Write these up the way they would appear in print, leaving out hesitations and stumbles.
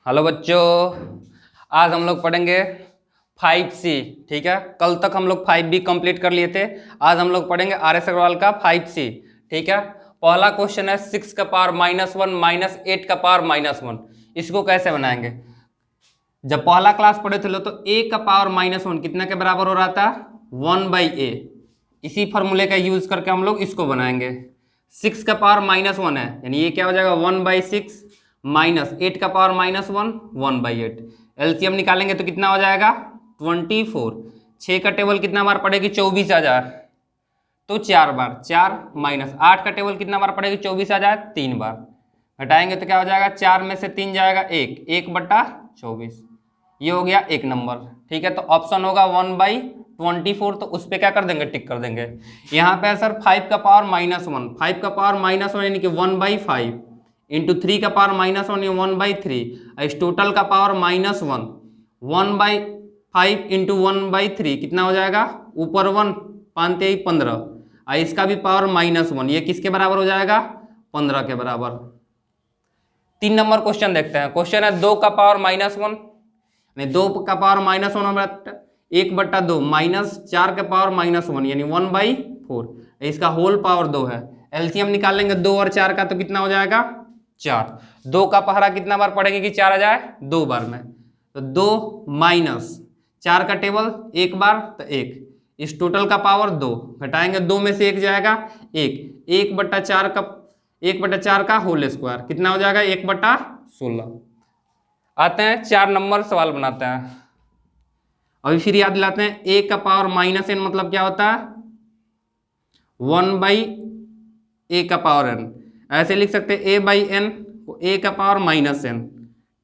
Hello बच्चों, आज हम लोग पढ़ेंगे 5C। ठीक है, कल तक हम लोग 5B कंप्लीट कर लिए थे। आज हम लोग पढ़ेंगे RS अग्रवाल का 5C। ठीक है, पहला क्वेश्चन है 6 का पावर -1 माइनस 8 का पावर -1। इसको कैसे बनाएंगे? जब पहला क्लास पढ़े थे तो a का पावर -1 कितना के बराबर हो रहा था? 1/a। इसी फॉर्मूले का यूज करके हम लोग इसको बनाएंगे। 6 का पावर -1 है, यानी ये क्या हो जाएगा 1/6 माइनस 8 का पावर -1 1/8। एलसीएम निकालेंगे तो कितना हो जाएगा 24। 6 का टेबल कितना बार पड़ेगी 24,000, तो 4 बार। 4 माइनस 8 का टेबल कितना बार पड़ेगी 24,000 3 बार। घटाएंगे तो क्या हो जाएगा 4 में से 3 जाएगा 1/24। ये हो गया एक नंबर। ठीक है, तो ऑप्शन होगा 1/24। तो उस पर क्या कर देंगे, टिक कर देंगे। यहाँ पे सर 5 का पावर -1, 5 का पावर -1 यानी कि 1/5 इंटू 3 का पावर -1 यानी 1/3। इस टोटल का पावर -1 1/5 इंटू 1/3 कितना हो जाएगा, ऊपर 1 5 3 15। इसका भी पावर -1, ये किसके बराबर हो जाएगा 15 के बराबर। 3 नंबर क्वेश्चन देखते हैं। क्वेश्चन है 2 का पावर -1 2 का पावर -1 1/2 माइनस 4 के पावर -1 यानी 1/4। इसका होल पावर 2 है। एलसीएम निकालेंगे 2 और 4 का तो कितना हो जाएगा 4। 2 का पहरा कितना बार पड़ेगी कि 4 आ जाए 2 बार में, तो 2 माइनस 4 का टेबल 1 बार तो 1। इस टोटल का पावर 2। घटाएंगे 2 में से 1 जाएगा 1। 1/4 का होल स्क्वायर कितना हो जाएगा 1/16। आते हैं 4 नंबर सवाल बनाते हैं। अभी फिर याद दिलाते हैं a का पावर -n मतलब क्या होता है 1/a का पावर n। ऐसे लिख सकते हैं a/n को a का पावर -n।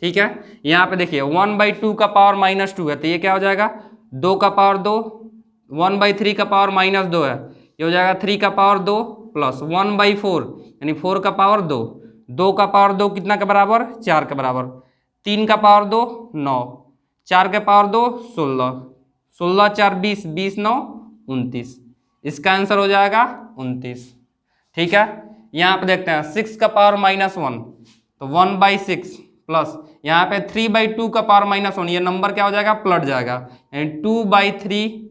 ठीक है, यहाँ पे देखिए 1/2 का पावर -2 है, तो ये क्या हो जाएगा 2 का पावर 2। 1/3 का पावर -2 है, ये हो जाएगा 3 का पावर 2 प्लस 1/4 यानी 4 का पावर 2। 2 का पावर 2 कितना के बराबर 4 के बराबर। 3 का पावर 2 9, 4 के पावर 2 16, 16 4 20, 20 9 29। इसका आंसर हो जाएगा 29। ठीक है, यहाँ पे देखते हैं 6 का पावर -1 तो 1/6 प्लस यहाँ पे 3/2 का पावर -1, ये नंबर क्या हो जाएगा पलट जाएगा यानी 2/3।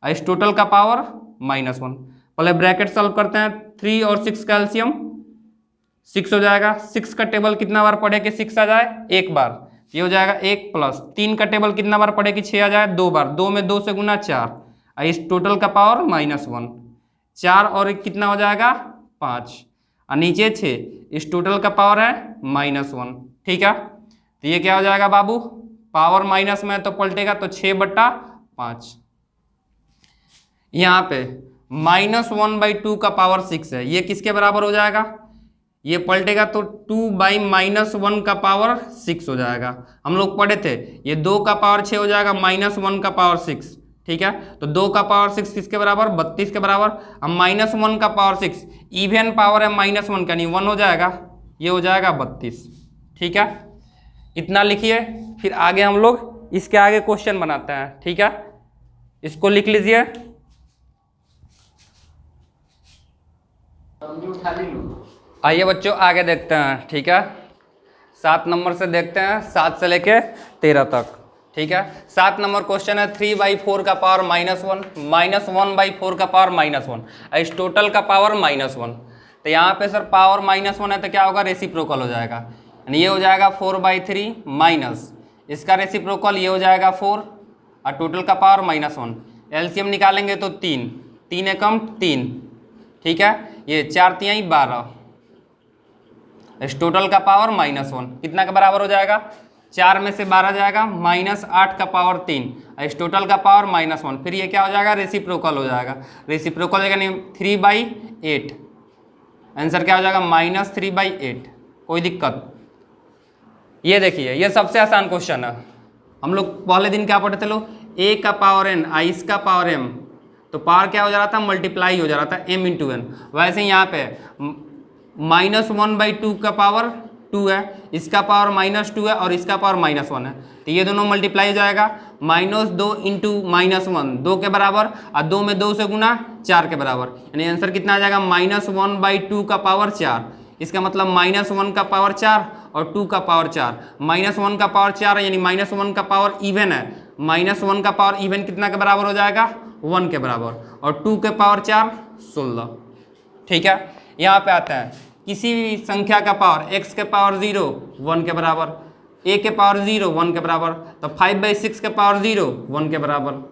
इस टोटल का पावर -1। पहले ब्रैकेट सॉल्व करते हैं। 3 और 6 का एलसीएम 6 हो जाएगा। 6 का टेबल कितना बार पढ़े कि 6 आ जाए 1 बार, ये हो जाएगा 1 प्लस 3 का टेबल कितना बार पढ़े कि 6 आ जाए 2 बार। 2 में 2 से गुना 4। इस टोटल का पावर -1। 4 और 1 कितना हो जाएगा 5 और नीचे 6। इस टोटल का पावर है -1। ठीक है, तो ये क्या हो जाएगा बाबू, पावर माइनस में तो पलटेगा तो 6/5। यहाँ पे -1/2 का पावर 6 है, ये किसके बराबर हो जाएगा, ये पलटेगा तो 2/-1 का पावर 6 हो जाएगा। हम लोग पढ़े थे ये 2 का पावर 6 हो जाएगा -1 का पावर 6। ठीक है, तो 2 का पावर 6 किसके बराबर 32 के बराबर। अब -1 का पावर 6 इवन पावर है -1 का, नहीं 1 हो जाएगा, ये हो जाएगा 32। ठीक है, इतना लिखिए। फिर आगे हम लोग इसके आगे क्वेश्चन बनाते हैं। ठीक है, इसको लिख लीजिए। आइए बच्चों आगे देखते हैं। ठीक है, 7 नंबर से देखते हैं, 7 से लेके 13 तक। ठीक है, 7 नंबर क्वेश्चन है 3/4 का पावर -1 माइनस 1/4 का पावर -1। इस टोटल का पावर -1। तो यहाँ पे सर पावर -1 है तो क्या होगा रेसिप्रोकल हो जाएगा, यानी ये हो जाएगा 4/3 माइनस इसका रेसिप्रोकल ये हो जाएगा 4 और टोटल का पावर -1। एलसीएम निकालेंगे तो 3 3 एकम 3। ठीक है, ये 4 3 12। इस टोटल का पावर -1 कितना के बराबर हो जाएगा, 4 में से 12 जाएगा -8 का पावर 3। इस टोटल का पावर -1। फिर ये क्या हो जाएगा रेसिप्रोकल हो जाएगा। रेसिप्रोकल यानी 3/8। आंसर क्या हो जाएगा -3/8। कोई दिक्कत? ये देखिए ये सबसे आसान क्वेश्चन है। हम लोग पहले दिन क्या पढ़े थे लोग, a का पावर n इसका पावर m, तो पावर क्या हो जा रहा था मल्टीप्लाई हो जा रहा था m इंटू n। वैसे ही यहाँ पे -1/2 का पावर 2 है, इसका पावर -2 है और इसका पावर -1 है, तो ये दोनों मल्टीप्लाई हो जाएगा। -2 इंटू -1 2 के बराबर और 2 में 2 से गुना 4 के बराबर, यानी आंसर कितना आ जाएगा -1/2 का पावर 4। इसका मतलब -1 का पावर 4 और 2 का पावर 4। -1 का पावर 4 यानी -1 का पावर इवन है। -1 का पावर इवन कितना के बराबर हो जाएगा? 1 के बराबर। और 2 के पावर 4 16। ठीक है, यहाँ पे आता है किसी भी संख्या का पावर x के पावर 0 1 के बराबर, a के पावर 0 1 के बराबर, तो 5/6 के पावर 0 1 के बराबर।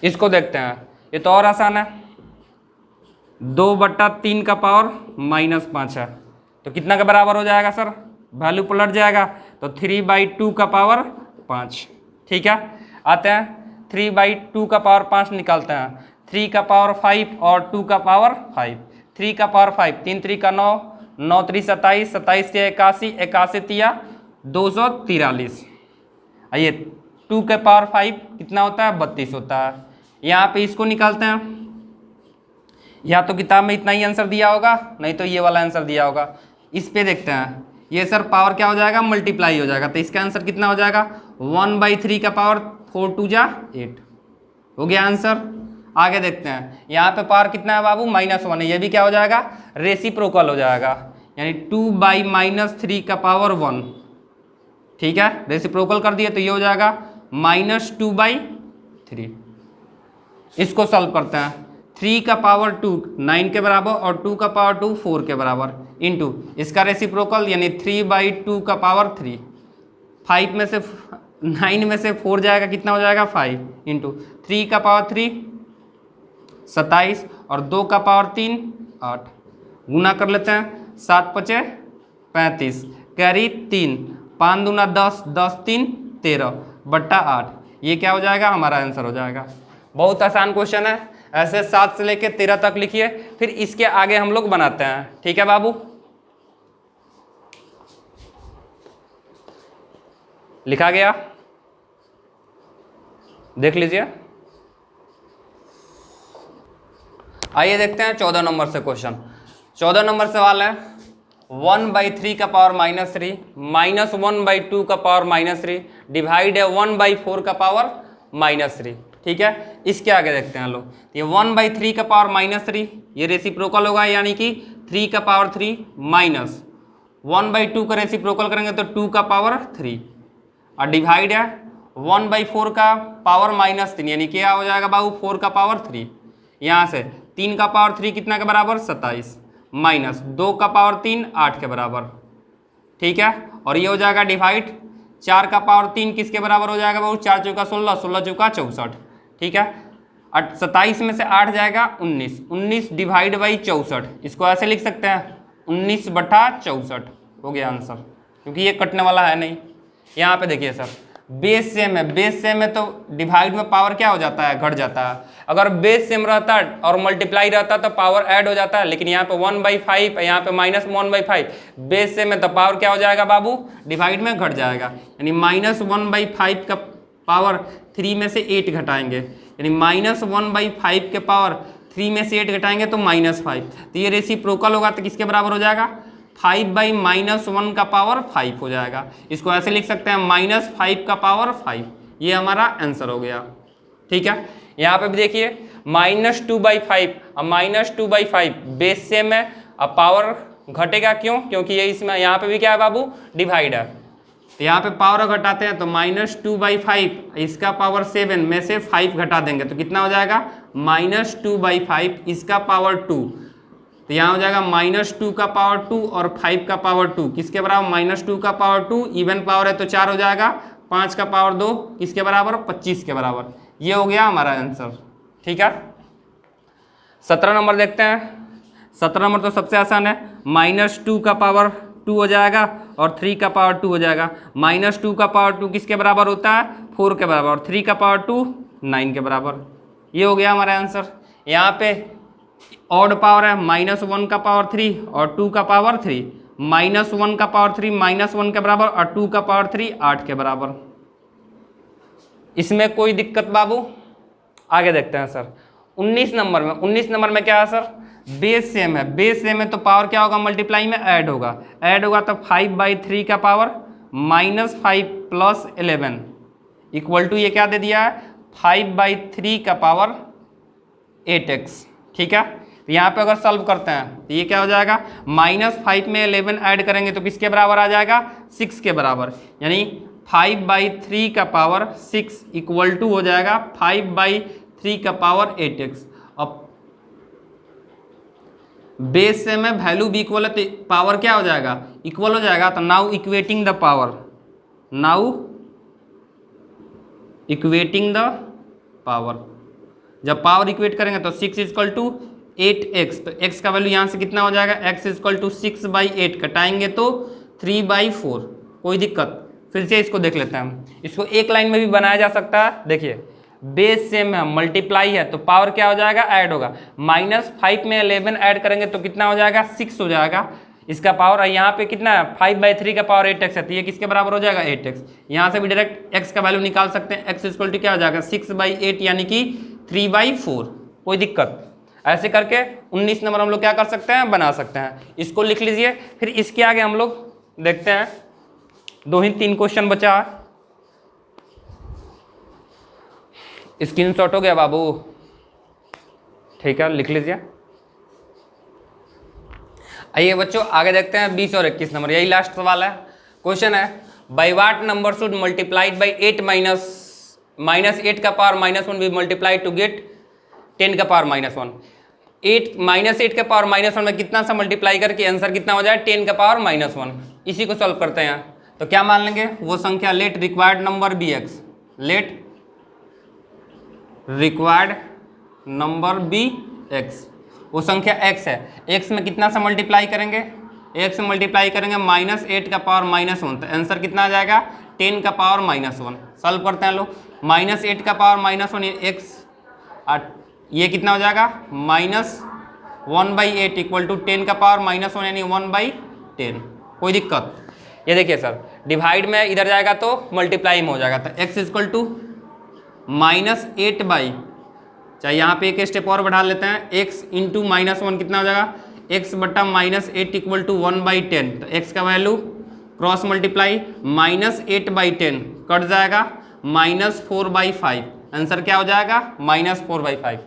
इसको देखते हैं, ये तो और आसान है। 2/3 का पावर -5 है, तो कितना के बराबर हो जाएगा सर? वैल्यू पलट जाएगा, तो 3/2 का पावर 5। ठीक है, आते हैं 3/2 का पावर 5 निकालते हैं। 3 का पावर 5 और 2 का पावर 5। 3 का पावर 5, 3 3 का 9, 9 3 27, 27 से 81, 81 तिया 243। आइए 2 के पावर 5 कितना होता है? 32 होता है। यहाँ पे इसको निकालते हैं, या तो किताब में इतना ही आंसर दिया होगा, नहीं तो ये वाला आंसर दिया होगा। इस पे देखते हैं, ये सर पावर क्या हो जाएगा? मल्टीप्लाई हो जाएगा, तो इसका आंसर कितना हो जाएगा? 1/3 का पावर 4 2 जा 8 हो गया आंसर। आगे देखते हैं, यहाँ पे पावर कितना है बाबू? -1 है, ये भी क्या हो जाएगा? रेसिप्रोकल हो जाएगा, यानी 2/-3 का पावर 1। ठीक है, रेसिप्रोकल कर दिए तो ये हो जाएगा -2/3। इसको सॉल्व करते हैं। 3 का पावर 2 9 के बराबर और 2 का पावर 2 4 के बराबर, इंटू इसका रेसिप्रोकल यानी 3/2 का पावर 3। 5 में से 9 में से 4 जाएगा, कितना हो जाएगा? 5, इंटू 3 का पावर 3 27 और 2 का पावर 3 8। गुना कर लेते हैं, 7 5 35, कैरी 3, 5 दूना 10, 10 3 13/8। ये क्या हो जाएगा? हमारा आंसर हो जाएगा। बहुत आसान क्वेश्चन है, ऐसे 7 से लेकर 13 तक लिखिए, फिर इसके आगे हम लोग बनाते हैं। ठीक है बाबू, लिखा गया, देख लीजिए। आइए देखते हैं 14 नंबर से क्वेश्चन। 14 नंबर सवाल है 1/3 का पावर -3 -1/2 का पावर -3 डिवाइड है 1/4 का पावर -3। ठीक है, इसके आगे देखते हैं लोग। ये 1/3 का पावर -3 ये रेसिप्रोकल होगा, यानी कि 3 का पावर 3 माइनस 1/2 का रेसिप्रोकल करेंगे तो 2 का पावर 3 और डिवाइड है 1/4 का पावर -3 यानी क्या हो जाएगा बाबू? 4 का पावर 3। यहाँ से 3 का पावर 3 कितना के बराबर? 27 माइनस 2 का पावर 3 8 के बराबर। ठीक है, और ये हो जाएगा डिवाइड 4 का पावर 3 किसके बराबर हो जाएगा बाबू? 4 चौका 16, 16 चौका 64। ठीक है, 27 में से 8 जाएगा 19, 19 डिवाइड बाई 64। इसको ऐसे लिख सकते हैं 19/64 हो गया आंसर, क्योंकि ये कटने वाला है नहीं। यहाँ पे देखिए सर, बेस सेम है, बेस सेम है तो डिवाइड में पावर क्या हो जाता है? घट जाता है। अगर बेस सेम रहता और मल्टीप्लाई रहता तो पावर ऐड हो जाता है, लेकिन यहाँ पे 1/5, यहाँ पे -1/5। बेस सेम है तो पावर क्या हो जाएगा बाबू? डिवाइड में घट जाएगा, यानी -1/5 का पावर 3 में से 8 घटाएंगे, यानी -1/5 के पावर 3 में से 8 घटाएंगे तो -5। तो ये रेसिप्रोकल होगा तो किसके बराबर हो जाएगा? 5/-1 का पावर 5 हो जाएगा। इसको ऐसे लिख सकते हैं -5 का पावर 5। ये हमारा आंसर हो गया। ठीक है, यहाँ पे भी देखिए -2/5 और -2/5 बेस सेम है, अब पावर घटेगा क्यों? क्योंकि ये इसमें यहाँ पे भी क्या है बाबू? डिवाइड है, तो यहाँ पे पावर घटाते हैं तो -2/5 इसका पावर 7 में से 5 घटा देंगे तो कितना हो जाएगा? -2/5 इसका पावर 2। तो यहाँ हो जाएगा -2 का पावर 2 और 5 का पावर 2 किसके बराबर? -2 का पावर 2 इवन पावर है तो 4 हो जाएगा, 5 का पावर 2 किसके बराबर? 25 के बराबर। ये हो गया हमारा आंसर। ठीक है, 17 नंबर देखते हैं। 17 नंबर तो सबसे आसान है, -2 का पावर 2 हो जाएगा और 3 का पावर 2 हो जाएगा। -2 का पावर 2 किसके बराबर होता है? 4 के बराबर, और 3 का पावर 2 9 के बराबर। ये हो गया हमारा आंसर। यहाँ पे ऑड पावर है -1 का पावर 3 और 2 का पावर 3, -1 का पावर 3 -1 के बराबर और 2 का पावर 3 8 के बराबर। इसमें कोई दिक्कत बाबू? आगे देखते हैं सर 19 नंबर में। 19 नंबर में क्या है सर? बेस सेम है, बेस सेम है तो पावर क्या होगा? मल्टीप्लाई में ऐड होगा, ऐड होगा तो 5/3 का पावर -5 + 11 इक्वल टू ये क्या दे दिया है? 5/3 का पावर 8x। ठीक है, तो यहाँ पे अगर सॉल्व करते हैं तो ये क्या हो जाएगा, -5 में 11 ऐड करेंगे तो किसके बराबर आ जाएगा, 6 के बराबर, यानी 5/3 का पावर 6 इक्वल टू हो जाएगा 5/3 का पावर 8x। अब बेस से में वैल्यू भी इक्वल है तो पावर क्या हो जाएगा, इक्वल हो जाएगा। तो now equating the power, now equating the power, जब पावर इक्वेट करेंगे तो 6 इक्वल टू 8x, तो x का वैल्यू यहाँ से कितना हो जाएगा, x इक्वल टू 6/8, कटाएंगे तो 3/4। कोई दिक्कत, फिर से इसको देख लेते हैं हम, इसको एक लाइन में भी बनाया जा सकता है। देखिए बेस सेम है, मल्टीप्लाई है, तो पावर क्या हो जाएगा, ऐड होगा। -5 में 11 ऐड करेंगे तो कितना हो जाएगा, 6 हो जाएगा इसका पावर। और यहाँ पे कितना है, 5/3 का पावर 8x है, तो ये किसके बराबर हो जाएगा, 8x। यहाँ से भी डायरेक्ट x का वैल्यू निकाल सकते हैं, x इक्वल टू क्या हो जाएगा, 6/8 यानी कि 3/4। कोई दिक्कत, ऐसे करके 19 नंबर हम लोग क्या कर सकते हैं, बना सकते हैं। इसको लिख लीजिए। फिर इसके आगे हम लोग देखते हैं, 2 ही 3 क्वेश्चन बचा है। स्क्रीनशॉट हो गया बाबू, ठीक है, लिख लीजिए। आइए बच्चों आगे देखते हैं 20 और 21 नंबर, यही लास्ट सवाल है। क्वेश्चन है, by what number should multiplied by 8 minus 8 का पावर -1 भी मल्टीप्लाइड टू गेट 10 का पावर -1। 8 का पावर -1 में कितना सा मल्टीप्लाई करके आंसर कितना हो जाए, 10 का पावर -1। इसी को सॉल्व करते हैं। तो क्या मान लेंगे, वो संख्या let required number be x, let required number be x, वो संख्या x है। x में कितना सा मल्टीप्लाई करेंगे, x से मल्टीप्लाई करेंगे -8 का पावर -1, तो आंसर कितना आ जाएगा, 10 का पावर -1। सॉल्व करते हैं लोग, -8 का पावर -1 ये x, ये कितना हो जाएगा, -1/8 इक्वल टू 10 का पावर -1 यानी 1/10। कोई दिक्कत, ये देखिए सर, डिवाइड में इधर जाएगा तो मल्टीप्लाई में हो जाएगा। तो x इक्वल टू -8 चाहे यहाँ पे एक स्टेप और बढ़ा लेते हैं, x इंटू -1 कितना हो जाएगा, x बटा -8 इक्वल टू 1/10। तो x का वैल्यू क्रॉस मल्टीप्लाई, -8/10 कट जाएगा, -4/5, आंसर क्या हो जाएगा, -4/5।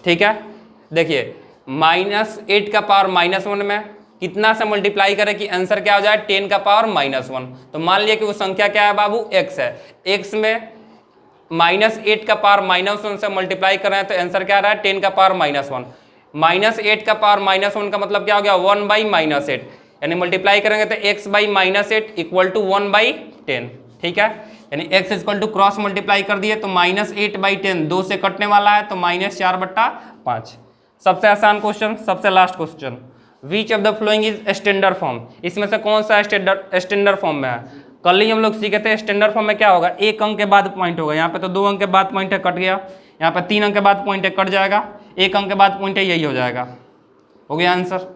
ठीक है, देखिए -8 का पावर -1 में कितना से मल्टीप्लाई करें कि आंसर क्या हो जाए, 10 का पावर -1। तो मान लिया कि वो संख्या क्या है बाबू, x है। x में -8 का पावर -1 से मल्टीप्लाई कर रहे हैं तो आंसर क्या आ रहा है, 10 का पावर -1। -8 का पावर -1 का मतलब क्या हो गया, 1/-8, यानी मल्टीप्लाई करेंगे तो x/-8 इक्वल टू 1/10। ठीक है, यानी x equal to cross multiply कर दिए तो -8/10 2 से कटने वाला है तो -4/5। सबसे आसान क्वेश्चन, सबसे last question, which of the following is standard form, इसमें से कौन सा स्टैंडर्ड फॉर्म में है। कल ही हम लोग सीखे थे स्टैंडर्ड फॉर्म में क्या होगा, 1 अंक के बाद पॉइंट होगा। यहाँ पे तो 2 अंक के बाद पॉइंट है, कट गया। यहाँ पे 3 अंक के बाद पॉइंट है, कट जाएगा। 1 अंक के बाद पॉइंट है, यही हो जाएगा। हो गया आंसर।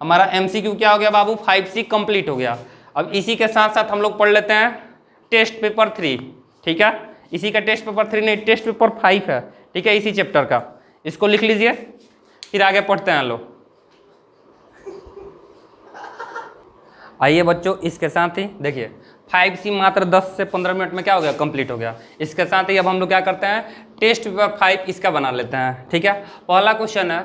हमारा MCQ क्या हो गया बाबू, 5C कंप्लीट हो गया। अब इसी के साथ साथ हम लोग पढ़ लेते हैं टेस्ट पेपर 3। ठीक है, इसी का टेस्ट पेपर 3 नहीं, टेस्ट पेपर 5 है। ठीक है, इसी चैप्टर का, इसको लिख लीजिए, फिर आगे पढ़ते हैं लोग। आइए बच्चों, इसके साथ ही देखिए 5C मात्र 10 से 15 मिनट में क्या हो गया, कंप्लीट हो गया। इसके साथ ही अब हम लोग क्या करते हैं, टेस्ट पेपर 5 इसका बना लेते हैं। ठीक है, पहला क्वेश्चन है,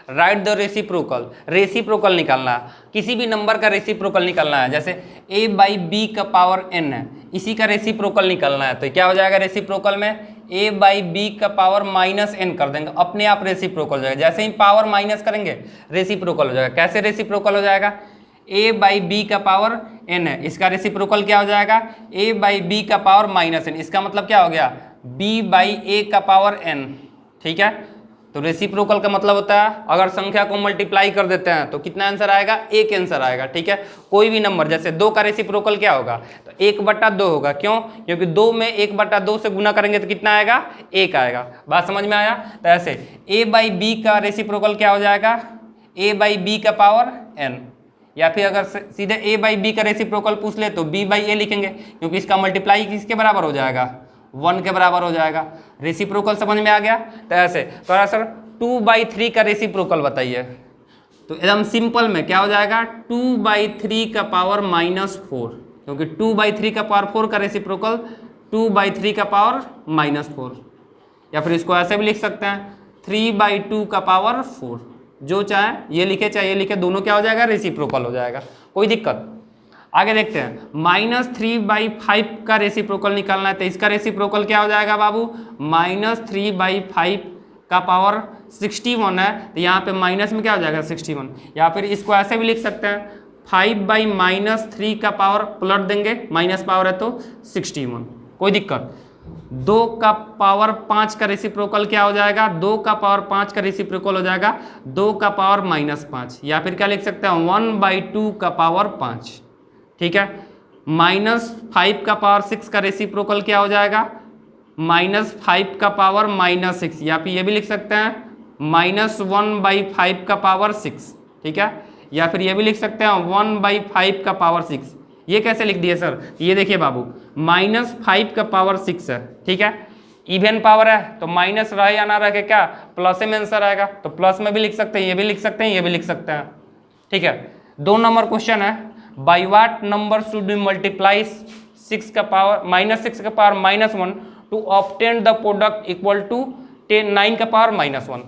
राइट द रेसिप्रोकल। रेसिप्रोकल निकालना है, किसी भी नंबर का रेसिप्रोकल निकालना है। जैसे a/b का पावर n है, इसी का रेसिप्रोकल निकालना है। तो क्या हो जाएगा रेसिप्रोकल में, a/b का पावर -n कर देंगे, अपने आप रेसिप्रोकल हो जाएगा। जैसे ही पावर माइनस करेंगे रेसिप्रोकल हो जाएगा। कैसे रेसिप्रोकल हो जाएगा, a/b का पावर n है, इसका रेसिप्रोकल क्या हो जाएगा, a/b का पावर -n। इसका मतलब क्या हो गया, b/a का पावर n। ठीक है, तो रेसिप्रोकल का मतलब होता है अगर संख्या को मल्टीप्लाई कर देते हैं तो कितना आंसर आएगा, एक आंसर आएगा। ठीक है, कोई भी नंबर, जैसे 2 का रेसिप्रोकल क्या होगा, तो 1/2 होगा। क्यों, क्योंकि 2 में 1/2 से गुना करेंगे तो कितना आएगा, 1 आएगा। बात समझ में आया। तो ऐसे a/b का रेसिप्रोकल क्या हो जाएगा, a/b का पावर n। या फिर अगर सीधे a/b का रेसिप्रोकल पूछ ले तो b/a लिखेंगे, क्योंकि इसका मल्टीप्लाई किसके बराबर हो जाएगा, 1 के बराबर हो जाएगा। रेसिप्रोकल समझ में आ गया। तो ऐसे थोड़ा सर 2/3 का रेसिप्रोकल बताइए, तो एकदम सिंपल में क्या हो जाएगा, 2/3 का पावर -4, क्योंकि 2/3 का पावर 4 का रेसिप्रोकल 2/3 का पावर -4। या फिर इसको ऐसे भी लिख सकते हैं, 3/2 का पावर 4, जो चाहे ये लिखे चाहे ये लिखे, दोनों क्या हो जाएगा, रेसिप्रोकल हो जाएगा, कोई दिक्कत। आगे देखते हैं, -3/5 का रेसिप्रोकल निकालना है, तो इसका रेसिप्रोकल क्या हो जाएगा बाबू, -3/5 का पावर 61 है, तो यहाँ पे माइनस में क्या हो जाएगा 61, या फिर इसको ऐसे भी लिख सकते हैं 5/-3 का पावर पलट देंगे, माइनस पावर है तो 61, कोई दिक्कत। 2 का पावर 5 का रेसिप्रोकल क्या हो जाएगा, 2 का पावर 5 का रेसिप्रोकल हो जाएगा 2 का पावर -5, या फिर क्या लिख सकते हैं 1/2 का पावर 5, ठीक है। -5 का पावर 6 का रेसिप्रोकल क्या हो जाएगा, -5 का पावर -6, या फिर ये भी लिख सकते हैं -1/5 का पावर 6, ठीक है, या फिर ये भी लिख सकते हैं 1/5 का पावर 6। ये कैसे लिख दिए सर, ये देखिए बाबू, -5 का पावर 6 है, ठीक है, इवन पावर है तो माइनस रहे या ना रहे क्या, प्लस में आंसर आएगा, तो प्लस में भी लिख सकते हैं, ये भी लिख सकते हैं, ये भी लिख सकते हैं, ठीक है। 2 नंबर क्वेश्चन है, by what number should be multiply 6 का पावर -6 का power -1 to obtain the product equal to 9 का पावर -1,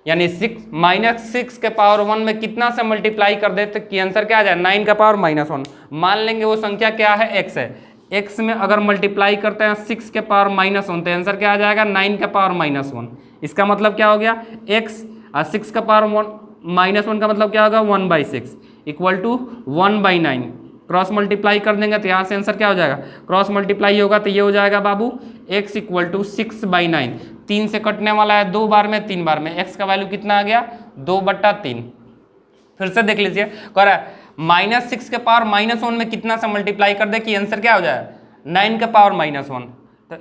यानी 6 के पावर 1 में कितना से मल्टीप्लाई कर दे तो कि आंसर क्या आ जाए 9 का पावर -1। मान लेंगे वो संख्या क्या है, x है, x में अगर मल्टीप्लाई करते हैं 6 के पावर -1 तो आंसर क्या आ जाएगा 9 का पावर -1। इसका मतलब क्या हो गया, x और 6 का पावर -1 का मतलब क्या होगा 1/6 इक्वल टू 1/9। क्रॉस मल्टीप्लाई कर देंगे तो यहाँ से आंसर क्या हो जाएगा, क्रॉस मल्टीप्लाई होगा तो ये हो जाएगा बाबू x इक्वल टू 6/9। 3 से कटने वाला है 2 बार में 3 बार में, x का वैल्यू कितना आ गया 2/3। फिर से देख लीजिए, कह रहा है -6 के पावर -1 में कितना से मल्टीप्लाई कर दे कि आंसर क्या हो जाए 9 का पावर -1। तो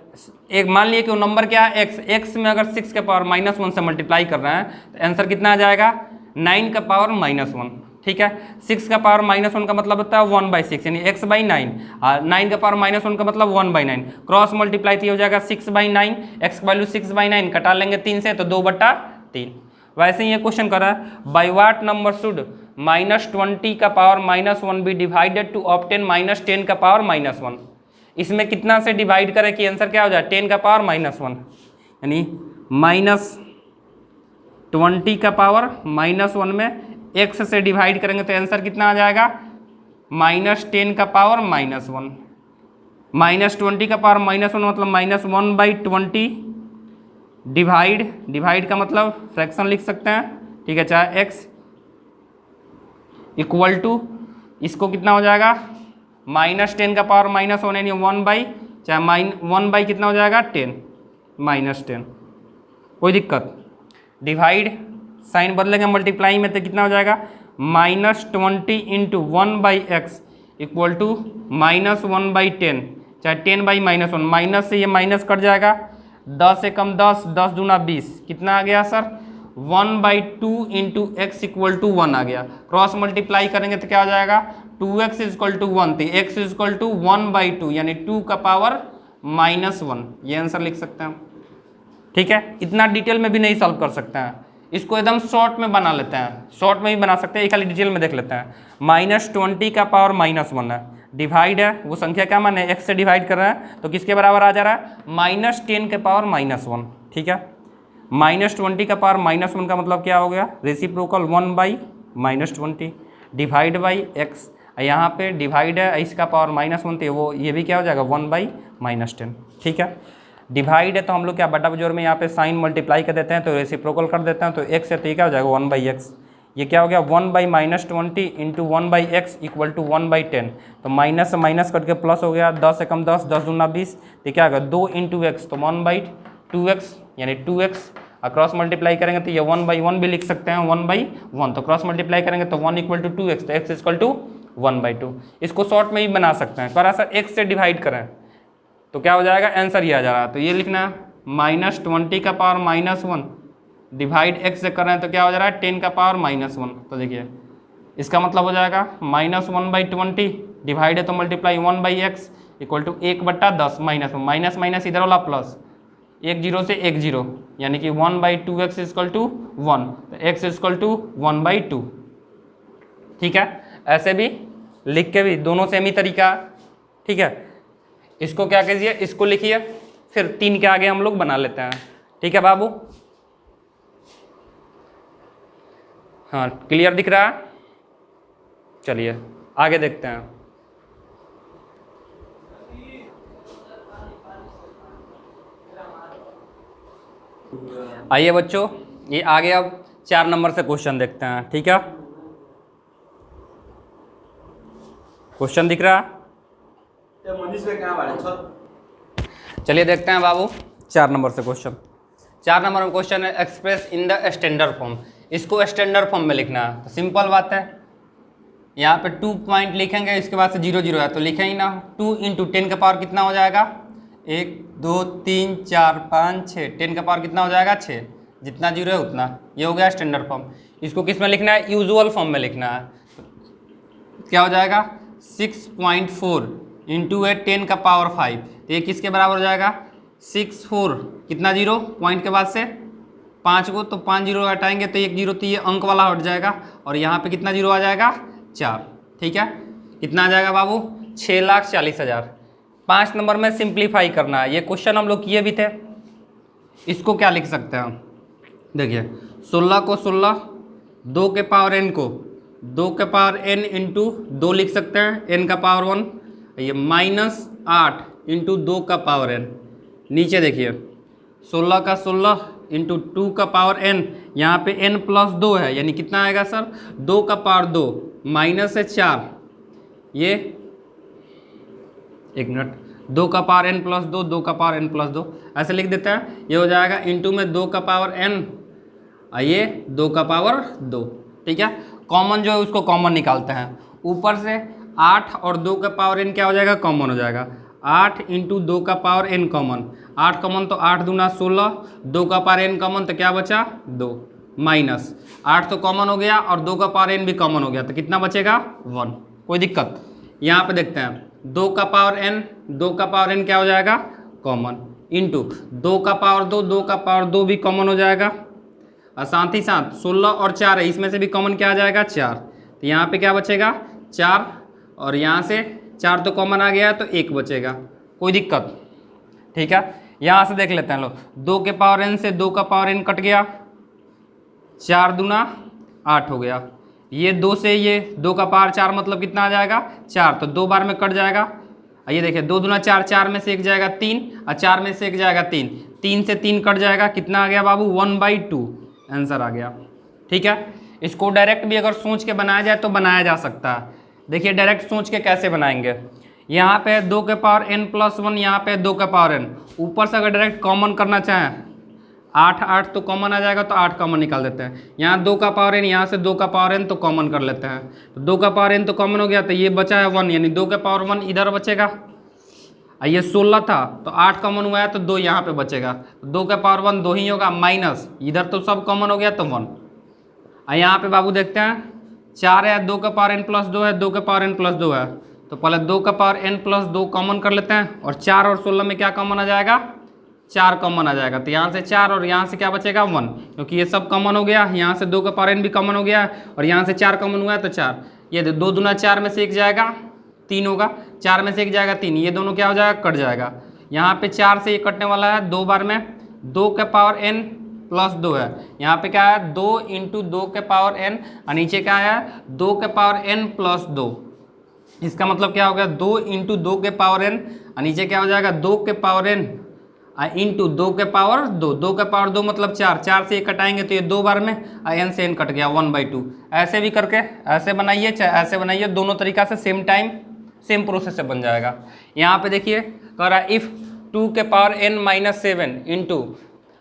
एक मान लिए कि वो नंबर क्या है x में अगर 6 के पावर -1 से मल्टीप्लाई कर रहे हैं तो आंसर कितना आ जाएगा 9 का पावर -1, ठीक है। 6 का पावर -1 का मतलब होता है 1/6 यानी x/9, और 9 का पावर -1 का मतलब 1/9। क्रॉस मल्टीप्लाई तो हो जाएगा 6/9, x वैल्यू 6/9 कटा लेंगे 3 से तो 2/3। वैसे ही ये क्वेश्चन कर रहा है, बाई व्हाट नंबर शुड -20 का power -1 be divided to obtain -10 का पावर -1। इसमें कितना से डिवाइड करें कि आंसर क्या हो जाए 10 का पावर -1, यानी -20 का पावर -1 में x से डिवाइड करेंगे तो आंसर कितना आ जाएगा -10 का पावर -1। -20 का पावर -1 मतलब -1/20 डिवाइड का मतलब फ्रैक्शन लिख सकते हैं, ठीक है, चाहे x इक्वल टू इसको कितना हो जाएगा -10 का पावर -1 यानी 1/, चाहे 1/, कितना हो जाएगा 10 -10, कोई दिक्कत। डिवाइड साइन बदलेंगे मल्टीप्लाई में तो कितना हो जाएगा -20 इंटू 1/x इक्वल टू -1/10, चाहे 10/-1, माइनस से ये माइनस कट जाएगा, 10 से कम 10, 10 दूना 20, कितना आ गया sir 1/2 into x equal to 1 आ गया। क्रॉस मल्टीप्लाई करेंगे तो क्या हो जाएगा 2x इक्वल टू 1, तो x इक्वल टू 1/2 यानी 2 का पावर -1, ये आंसर लिख सकते हैं, ठीक है। इतना डिटेल में भी नहीं सॉल्व कर सकते हैं, इसको एकदम शॉर्ट में बना लेते हैं, शॉर्ट में भी बना सकते हैं, खाली डिटेल में देख लेते हैं। -20 का पावर -1 है, डिवाइड है, वो संख्या क्या माने x से डिवाइड कर रहे हैं तो किसके बराबर आ जा रहा है -10 के पावर -1, ठीक है। -20 का पावर -1 का मतलब क्या हो गया रेसिप्रोकल 1/-20 डिवाइड बाई x, यहाँ पे डिवाइड है इसका पावर -1 तो वो ये भी क्या हो जाएगा 1/-10, ठीक है। डिवाइड है तो हम लोग क्या बटा जोड़ में यहाँ पे साइन मल्टीप्लाई कर देते हैं तो रेसिप्रोकल कर देते हैं, तो x है तो ये क्या हो जाएगा 1/x, ये क्या हो गया 1/-20 इंटू 1/x इक्वल टू 1/10, तो माइनस से माइनस करके प्लस हो गया, 10 से कम 10, 10 दूना 20, तो क्या होगा 2 इंटू एक्स तो 1/2x यानी 2x, और क्रॉस मल्टीप्लाई करेंगे तो ये 1/1 भी लिख सकते हैं 1/1, तो क्रॉस मल्टीप्लाई करेंगे तो 1 इक्वल टू 2x, तो x इक्वल टू 1/2। इसको शॉर्ट में ही बना सकते हैं, करा सर x से डिवाइड करें तो क्या हो जाएगा आंसर ये आ जा रहा है, तो ये लिखना -20 का पावर -1 डिवाइड x से कर रहे हैं तो क्या हो जा रहा है 10 का पावर -1, तो देखिए इसका मतलब हो जाएगा -1/20 डिवाइड है तो multiply 1/x equal to 1/10 minus minus इधर वाला प्लस, 1 0 से 1 0 यानी कि 1/2x इक्वल टू 1, तो x इक्वल टू 1/2, ठीक है। ऐसे भी लिख के भी दोनों सेम ही तरीका, ठीक है। इसको क्या कीजिए इसको लिखिए, फिर 3 के आगे हम लोग बना लेते हैं, ठीक है बाबू। हाँ क्लियर दिख रहा है। चलिए आगे देखते हैं। आइए बच्चों, ये आगे अब 4 नंबर से क्वेश्चन देखते हैं। ठीक है, क्वेश्चन दिख रहा है? चलिए देखते हैं बाबू 4 नंबर से क्वेश्चन। 4 नंबर में क्वेश्चन है express in the standard form. इसको स्टैंडर्ड फॉर्म में लिखना है। तो सिंपल बात है, यहाँ पे 2 पॉइंट लिखेंगे, इसके बाद से 0 0 है तो लिखेंगे ना। 2 इंटू 10 का पावर कितना हो जाएगा? 1 2 3 4 5 6। 10 का पावर कितना हो जाएगा? 6। जितना 0 है उतना। ये हो गया स्टैंडर्ड फॉर्म। इसको किस में लिखना है? यूजुअल फॉर्म में लिखना है। क्या हो जाएगा? 6.4 इंटू 10 का पावर 5। तो ये किसके बराबर हो जाएगा? 6 4 कितना 0 पॉइंट के बाद से 5 को, तो 5 0 हटाएंगे तो 1 0, तो ये अंक वाला हट जाएगा। और यहाँ पे कितना 0 आ जाएगा? 4। ठीक है, कितना आ जाएगा बाबू? 6,40,000। 5 नंबर में सिंप्लीफाई करना है। ये क्वेश्चन हम लोग किए भी थे। इसको क्या लिख सकते हैं हम? देखिए 16 को 16, 2 के पावर n को 2 के पावर n इंटू 2 लिख सकते हैं, n का पावर 1। ये -8 इंटू 2 का पावर n। नीचे देखिए 16 का 16 इंटू 2 का पावर n, यहाँ पे n प्लस 2 है, यानी कितना आएगा सर? 2 का पावर 2 माइनस है 4। ये 1 मिनट, 2 का पावर n प्लस 2, 2 का पावर n प्लस 2 ऐसे लिख देते हैं। ये हो जाएगा इंटू में 2 का पावर n, ये 2 का पावर 2। ठीक है, कॉमन जो है उसको कॉमन निकालते हैं। ऊपर से 8 और 2 का पावर n क्या हो जाएगा? कॉमन हो जाएगा। 8 इंटू 2 का पावर n कॉमन, 8 कॉमन तो 8 दूना 16, 2 का पावर n कॉमन तो क्या बचा? 2 माइनस 8 तो कॉमन हो गया और 2 का पावर n भी कॉमन हो गया, तो कितना बचेगा? 1। कोई दिक्कत? यहाँ पे देखते हैं 2 का पावर n, 2 का पावर n क्या हो जाएगा? कॉमन, इंटू 2 का पावर 2, 2 का पावर 2 भी कॉमन हो जाएगा। और साथ ही साथ 16 और 4 है, इसमें से भी कॉमन क्या आ जाएगा? 4। तो यहाँ पे क्या बचेगा? 4, और यहाँ से 4 तो कॉमन आ गया तो 1 बचेगा। कोई दिक्कत? ठीक है, यहाँ से देख लेते हैं लोग। 2 के पावर n से 2 का पावर n कट गया, 4 दूना 8 हो गया। ये 2 से ये 2 का पावर 4 मतलब कितना आ जाएगा? 4, तो 2 बार में कट जाएगा। ये देखिए 2 दूना 4, 4 में से 1 जाएगा 3, और 4 में से 1 जाएगा 3, 3 से 3 कट जाएगा। कितना आ गया बाबू? 1/2 आंसर आ गया। ठीक है, इसको डायरेक्ट भी अगर सोच के बनाया जाए तो बनाया जा सकता है। देखिए डायरेक्ट सोच के कैसे बनाएंगे। यहाँ पे 2 के पावर n प्लस 1, यहाँ पे 2 के पावर n। ऊपर से अगर डायरेक्ट कॉमन करना चाहें, 8 8 तो कॉमन आ जाएगा, तो 8 कॉमन निकाल देते हैं। यहाँ 2 का पावर n, यहाँ से 2 का पावर n तो कॉमन कर लेते हैं। तो 2 का पावर n तो कॉमन हो गया, तो ये बचा है 1, यानी 2 के पावर 1 इधर बचेगा। ये 16 था तो 8 कॉमन हुआ है तो 2 यहाँ पे बचेगा। 2 का पावर 1 2 ही होगा, माइनस इधर तो सब कॉमन हो गया तो 1। यहाँ पे बाबू देखते हैं 4 है, 2 का पावर n प्लस 2 है, 2 का पावर n प्लस 2 है, तो पहले 2 का पावर n प्लस 2 कॉमन कर लेते हैं। और 4 और 16 में क्या कॉमन आ जाएगा? 4 कॉमन आ जाएगा। तो यहाँ से 4 और यहाँ से क्या बचेगा? 1, क्योंकि ये सब कॉमन हो गया। यहाँ से 2 का पावर n भी कॉमन हो गया और यहाँ से 4 कॉमन हुआ है तो 4। ये 2 दूना 4 में से 1 जाएगा 3 होगा, 4 में से 1 जाएगा 3, ये दोनों क्या हो जाएगा? कट जाएगा। यहाँ पे 4 से ये कटने वाला है 2 बार में। 2 के पावर n प्लस 2 है, यहाँ पे क्या है? 2 इंटू 2 के पावर n, और नीचे क्या है? 2 के पावर n प्लस 2। इसका मतलब क्या हो गया? 2 इंटू 2 के पावर n, और नीचे क्या हो जाएगा? 2 के पावर n इंटू 2 के पावर 2। 2 के पावर 2 मतलब 4, 4 से ये कटाएंगे तो ये 2 बार में, n से n कट गया 1/2। ऐसे भी करके ऐसे बनाइए चाहे ऐसे बनाइए, दोनों तरीका से सेम टाइम सेम प्रोसेस से बन जाएगा। यहाँ पे देखिए कह रहा है इफ़ 2 के पावर n माइनस 7 इंटू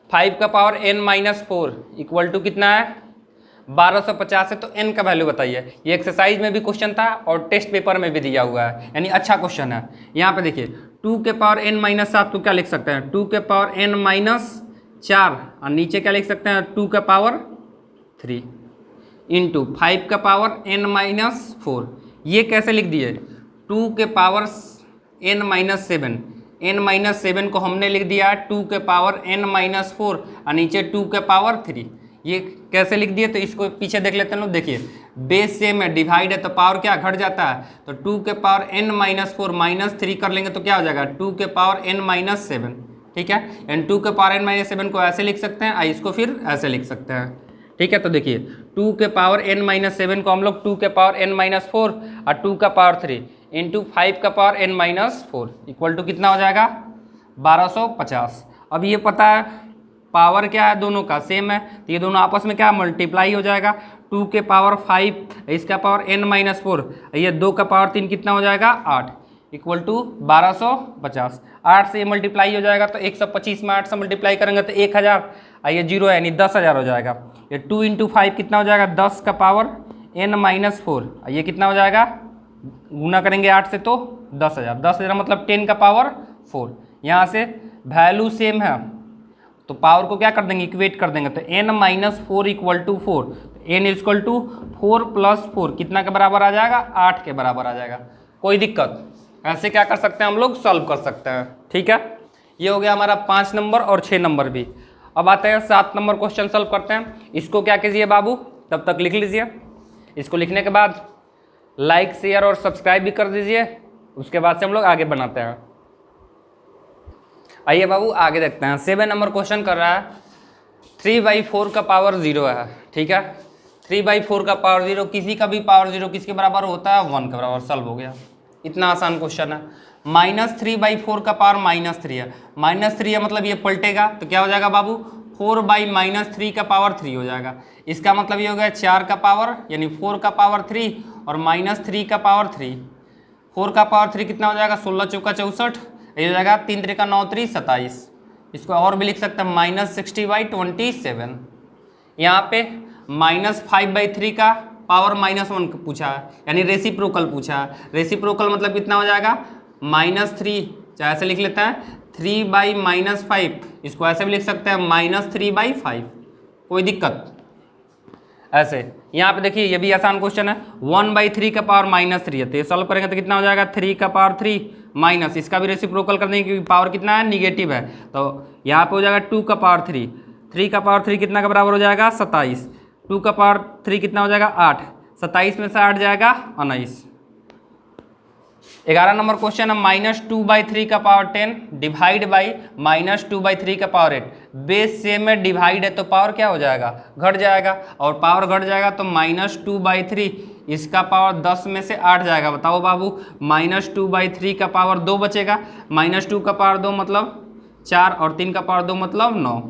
5 का power n minus 4 equal to कितना है? 1250 है। तो n का वैल्यू बताइए। ये एक्सरसाइज में भी क्वेश्चन था और टेस्ट पेपर में भी दिया हुआ है, यानी अच्छा क्वेश्चन है। यहाँ पे देखिए 2 के पावर n माइनस 7 को क्या लिख सकते हैं? 2 के पावर n माइनस 4, और नीचे क्या लिख सकते हैं? 2 का पावर 3 इंटू 5 का पावर n माइनस 4। ये कैसे लिख दिए? 2 के power n minus 7, n minus 7 को हमने लिख दिया 2 के पावर n माइनस 4, और नीचे 2 के पावर 3। ये कैसे लिख दिए? तो इसको पीछे देख लेते हैं लोग। देखिए बेस सेम है, डिवाइड है तो पावर क्या घट जाता है, तो 2 के पावर n माइनस 4 माइनस 3 कर लेंगे तो क्या हो जाएगा? 2 के पावर n माइनस 7। ठीक है, एंड 2 के पावर n माइनस 7 को ऐसे लिख सकते हैं, इसको फिर ऐसे लिख सकते हैं। ठीक है। तो देखिए 2 के पावर n माइनस 7 को हम लोग 2 के पावर n माइनस 4 और 2 का पावर 3 इंटू 5 का power n minus 4 equal to कितना हो जाएगा 1250। अब ये पता है पावर क्या है, दोनों का सेम है, तो ये दोनों आपस में क्या मल्टीप्लाई हो जाएगा। 2 के पावर 5 इसका पावर n माइनस 4, ये 2 का पावर 3 कितना हो जाएगा 8 इक्वल टू 1250। 8 से ये मल्टीप्लाई हो जाएगा तो 125 में 8 से मल्टीप्लाई करेंगे तो 1000, ये 0 है यानी 10,000 हो जाएगा। ये 2 इंटू 5 कितना हो जाएगा 10 का पावर n माइनस 4, ये कितना हो जाएगा गुना करेंगे 8 से तो 10,000। 10,000 मतलब 10 का पावर 4। यहाँ से वैल्यू सेम है तो पावर को क्या कर देंगे इक्वेट कर देंगे, तो n minus 4 equal to 4, n equal to 4 plus 4 कितना के बराबर आ जाएगा 8 के बराबर आ जाएगा। कोई दिक्कत, ऐसे क्या कर सकते हैं हम लोग सॉल्व कर सकते हैं। ठीक है, ये हो गया हमारा 5 नंबर और 6 नंबर भी। अब आते हैं 7 नंबर क्वेश्चन सॉल्व करते हैं। इसको क्या कीजिए बाबू तब तक लिख लीजिए, इसको लिखने के बाद लाइक शेयर और सब्सक्राइब भी कर दीजिए, उसके बाद से हम लोग आगे बनाते हैं। आइए बाबू आगे देखते हैं। 7 नंबर क्वेश्चन कर रहा है 3/4 का पावर 0 है। ठीक है, 3/4 का पावर 0, किसी का भी पावर 0 किसके बराबर होता है 1 के बराबर। सॉल्व हो गया, इतना आसान क्वेश्चन है। -3/4 का पावर -3 है, -3 है मतलब ये पलटेगा तो क्या हो जाएगा बाबू 4/-3 का पावर 3 हो जाएगा। इसका मतलब ये हो गया 4 का पावर यानी 4 का पावर 3 और -3 का पावर 3। 4 का पावर 3 कितना हो जाएगा 16 चौका 64, ये हो जाएगा 3 3 9 3 27। इसको और भी लिख सकते हैं -60/27। यहाँ पे -5/3 का पावर -1 पूछा है यानी रेसिप्रोकल पूछा है। रेसिप्रोकल मतलब कितना हो जाएगा -3, चाहे ऐसे लिख लेते हैं 3/-5, इसको ऐसे भी लिख सकते हैं -3/5। कोई दिक्कत ऐसे। यहाँ पे देखिए ये भी आसान क्वेश्चन है। 1/3 का पावर -3 है तो ये सॉल्व करेंगे तो कितना हो जाएगा 3 का पावर 3 माइनस इसका भी रेसिप्रोकल कर देंगे क्योंकि पावर कितना है निगेटिव है, तो यहाँ पे हो जाएगा 2 का पावर 3। 3 का पावर 3 कितना के बराबर हो जाएगा 27। 2 का पावर 3 कितना हो जाएगा 8, 27 में से 8 जाएगा 19। 11 नंबर क्वेश्चन है -2/3 का पावर 10 डिवाइड बाई -2/3 का पावर 8। बेस सेम में डिवाइड है तो पावर क्या हो जाएगा घट जाएगा, और पावर घट जाएगा तो -2/3 इसका पावर 10 में से 8 जाएगा। बताओ बाबू -2/3 का पावर 2 बचेगा, -2 का पावर 2 मतलब 4 और 3 का पावर 2 मतलब 9।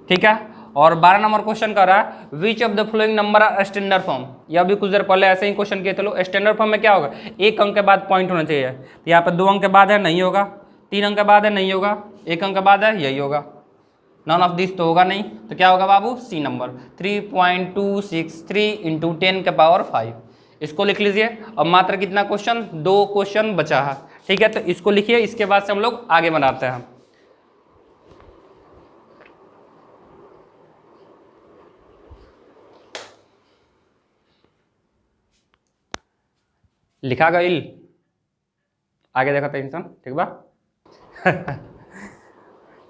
ठीक है, और 12 नंबर क्वेश्चन कर रहा है which of the following number are standard form. यह भी कुछ देर पहले ऐसे ही क्वेश्चन किए थे लोग। स्टैंडर्ड फॉर्म में क्या होगा 1 अंक के बाद पॉइंट होना चाहिए, तो यहाँ पर 2 अंक के बाद है नहीं होगा, 3 अंक के बाद है नहीं होगा, 1 अंक के बाद है यही होगा। नॉन ऑफ दिस तो होगा नहीं, तो क्या होगा बाबू सी नंबर 3.263 इंटू 10 के पावर 5। इसको लिख लीजिए। अब मात्र कितना क्वेश्चन 2 क्वेश्चन बचा है। ठीक है, तो इसको लिखिए, इसके बाद से हम लोग आगे बनाते हैं। लिखा गईल आगे देखा टेंशन ठीक बा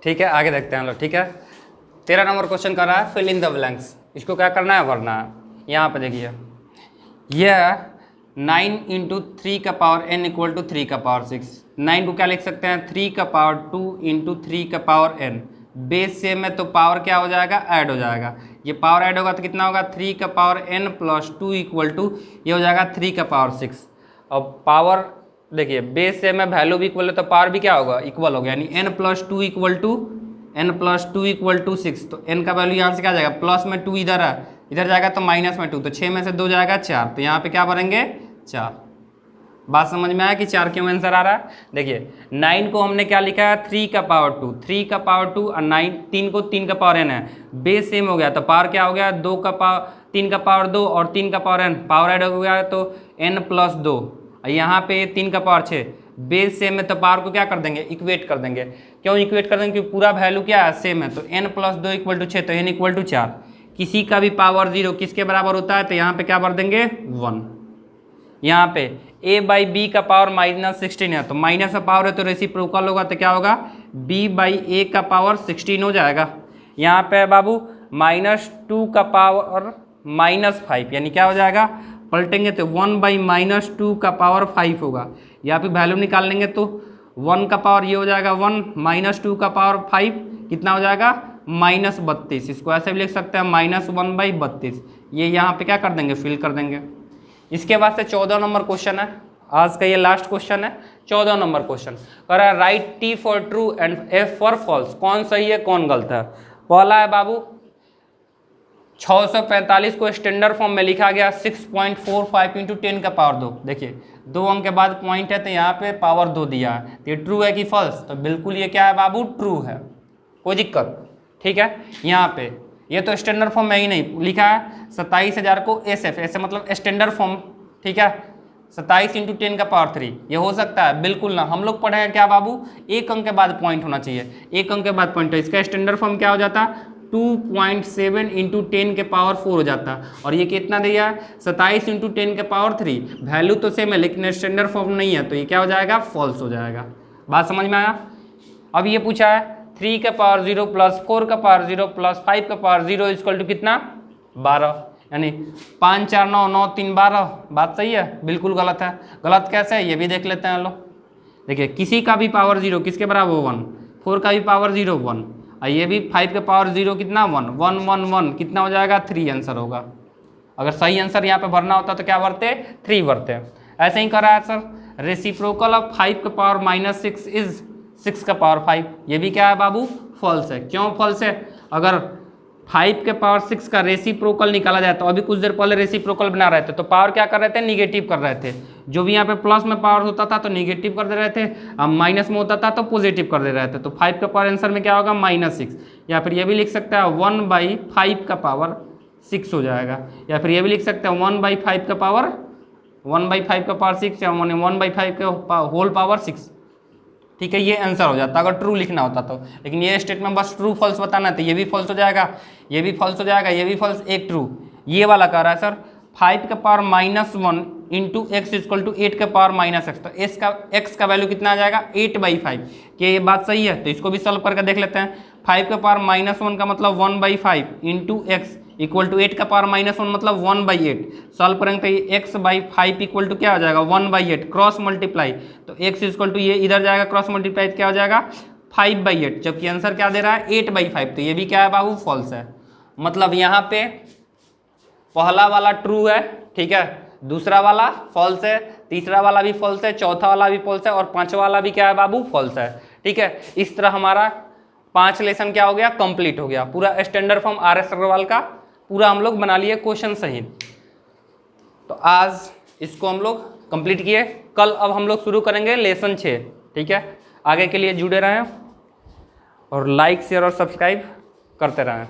ठीक है, आगे देखते हैं हम लोग। ठीक है, 13 नंबर क्वेश्चन कर रहा है फिल इन द ब्लैंक्स। इसको क्या करना है भरना है। यहाँ पे देखिए यह 9 इंटू 3 का पावर n इक्वल टू 3 का पावर 6। 9 को क्या लिख सकते हैं 3 का पावर 2 इंटू 3 का पावर n। बेस सेम है तो पावर क्या हो जाएगा ऐड हो जाएगा। ये पावर ऐड होगा तो कितना होगा 3 का power n plus 2 equal to ये हो जाएगा 3 का पावर 6। अब पावर देखिए बेस सेम है वैल्यू भी इक्वल है तो पावर भी क्या होगा इक्वल हो गया, यानी n प्लस 2 इक्वल टू 6। तो n का वैल्यू यहाँ से क्या जाएगा प्लस में 2 इधर है, इधर जाएगा तो माइनस में 2, तो 6 में से 2 जाएगा 4, तो यहाँ पे क्या भरेंगे 4। बात समझ में आया कि 4 क्यों आंसर आ रहा है। देखिए 9 को हमने क्या लिखा है 3 का पावर 2, 3 का पावर 2 और 9 3 को 3 का पावर n है। बेस सेम हो गया तो पावर क्या हो गया 2 का पावर 3 का पावर 2 और 3 का पावर n, पावर ऐड हो गया तो n प्लस 2। यहाँ पे 3 का पावर 6। बेस सेम है तो पावर को क्या कर देंगे इक्वेट कर देंगे। क्यों इक्वेट कर देंगे क्योंकि पूरा वैल्यू क्या है सेम है, तो n प्लस 2 इक्वल टू 6 तो n इक्वल टू 4। किसी का भी पावर 0 किसके बराबर होता है तो यहाँ पे क्या भर देंगे 1। यहाँ पे a बाई बी का पावर -16 है तो माइनस का पावर है तो रेसिप्रोकल होगा तो क्या होगा b बाई ए का पावर 16 हो जाएगा। यहाँ पे बाबू -2 का पावर -5 यानी क्या हो जाएगा पलटेंगे तो 1 बाई -2 का पावर 5 होगा। यहाँ पे वैल्यू निकाल लेंगे तो 1 का पावर ये हो जाएगा 1 -2 का पावर 5 कितना हो जाएगा -32, इसको ऐसे भी लिख सकते हैं -1/32। ये यहाँ पे क्या कर देंगे, फिल कर देंगे। इसके बाद से 14 नंबर क्वेश्चन है, आज का ये लास्ट क्वेश्चन है, 14 नंबर क्वेश्चन कह रहा है write T for true and F for false. कौन सही है कौन गलत है। पहला है बाबू 645 को स्टैंडर्ड फॉर्म में लिखा गया 6.45 × 10 का पावर 2। देखिए 2 अंक के बाद पॉइंट है तो यहाँ पे पावर 2 दिया है, तो ये ट्रू है कि फॉल्स, तो बिल्कुल ये क्या है बाबू, ट्रू है, कोई दिक्कत, ठीक है। यहाँ पे ये तो स्टैंडर्ड फॉर्म में ही नहीं लिखा है, 27,000 को SF, ऐसे मतलब स्टैंडर्ड फॉर्म, ठीक है, 27 × 10 का पावर 3, ये हो सकता है, बिल्कुल ना। हम लोग पढ़े हैं क्या बाबू, एक अंक के बाद पॉइंट होना चाहिए, एक अंक के बाद पॉइंट, है इसका स्टैंडर्ड फॉर्म क्या हो जाता, 2.7 × 10 के पावर 4 हो जाता। और ये कितना दिया है, 27 × 10 के पावर 3, वैल्यू तो सेम है लेकिन स्टैंडर्ड फॉर्म नहीं है, तो ये क्या हो जाएगा, फॉल्स हो जाएगा। बात समझ में आया। अब ये पूछा है 3 का पावर 0 प्लस 4 का पावर 0 प्लस 5 का पावर 0 इक्वल टू कितना, 12, यानी 5 4 9 9 3 12। बात सही है, बिल्कुल गलत है। गलत कैसे है ये भी देख लेते हैं। लो देखिए, किसी का भी पावर 0 किसके बराबर, 1, 4 का भी पावर 0 1, और ये भी 5 का पावर 0 कितना, 1 1 1 1, कितना हो जाएगा, 3 आंसर होगा। अगर सही आंसर यहाँ पे भरना होता तो क्या भरते, 3 भरते। ऐसे ही करा है सर, रेसिप्रोकल ऑफ 5 का पावर -6 इज 6 का पावर 5, ये भी क्या है बाबू, फॉल्स है। क्यों फॉल्स है, अगर 5 के पावर 6 का रेसिप्रोकल निकाला जाए, तो अभी कुछ देर पहले रेसिप्रोकल बना रहे थे तो पावर क्या कर रहे थे, निगेटिव कर रहे थे। जो भी यहाँ पे प्लस में पावर होता था तो निगेटिव कर दे रहे थे, अब माइनस में होता था तो पॉजिटिव कर दे रहे थे। तो 5 का पावर आंसर में क्या होगा, -6, या फिर ये भी लिख सकते हैं 1/5 का पावर 6 हो जाएगा, या फिर ये भी लिख सकते हैं 1/5 का पावर 1/5 का पावर 6, या 1/5 का होल पावर 6, ठीक है। ये आंसर हो जाता अगर ट्रू लिखना होता तो, लेकिन ये स्टेटमेंट बस ट्रू फॉल्स बताना, तो ये भी फॉल्स हो जाएगा, ये भी फॉल्स हो जाएगा, ये भी फॉल्स, एक ट्रू। ये वाला कह रहा है सर 5 का पावर -1 × x इक्वल टू 8 का पावर -x, तो x का वैल्यू कितना आ जाएगा, 8/5। क्या ये बात सही है, तो इसको भी सॉल्व करके देख लेते हैं। 5 का पावर -1 का मतलब 1/5 × x इक्वल टू 8 का पावर -1 मतलब 1/8। सॉल्व करेंगे तो ये x/5 इक्वल टू क्या हो जाएगा, 1/8, क्रॉस मल्टीप्लाई, तो x इक्वल टू ये इधर जाएगा क्रॉस मल्टीप्लाई, क्या हो जाएगा 5/8, जबकि आंसर क्या दे रहा है 8/5, तो ये भी क्या है बाबू, फॉल्स है। मतलब यहाँ पे पहला वाला ट्रू है, ठीक है, दूसरा वाला फॉल्स है, तीसरा वाला भी फॉल्स है, चौथा वाला भी फॉल्स है, और पांचवा वाला भी क्या है बाबू, फॉल्स है, ठीक है। इस तरह हमारा 5 लेसन क्या हो गया, कंप्लीट हो गया। पूरा स्टैंडर्ड फॉर्म RS अग्रवाल का पूरा हम लोग बना लिए क्वेश्चन सहित। तो आज इसको हम लोग कंप्लीट किए। कल अब हम लोग शुरू करेंगे लेसन 6, ठीक है। आगे के लिए जुड़े रहें और लाइक शेयर और सब्सक्राइब करते रहें।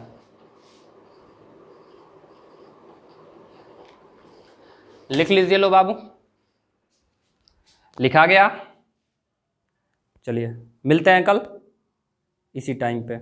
लिख लीजिए, लो बाबू, लिखा गया। चलिए मिलते हैं कल इसी टाइम पे।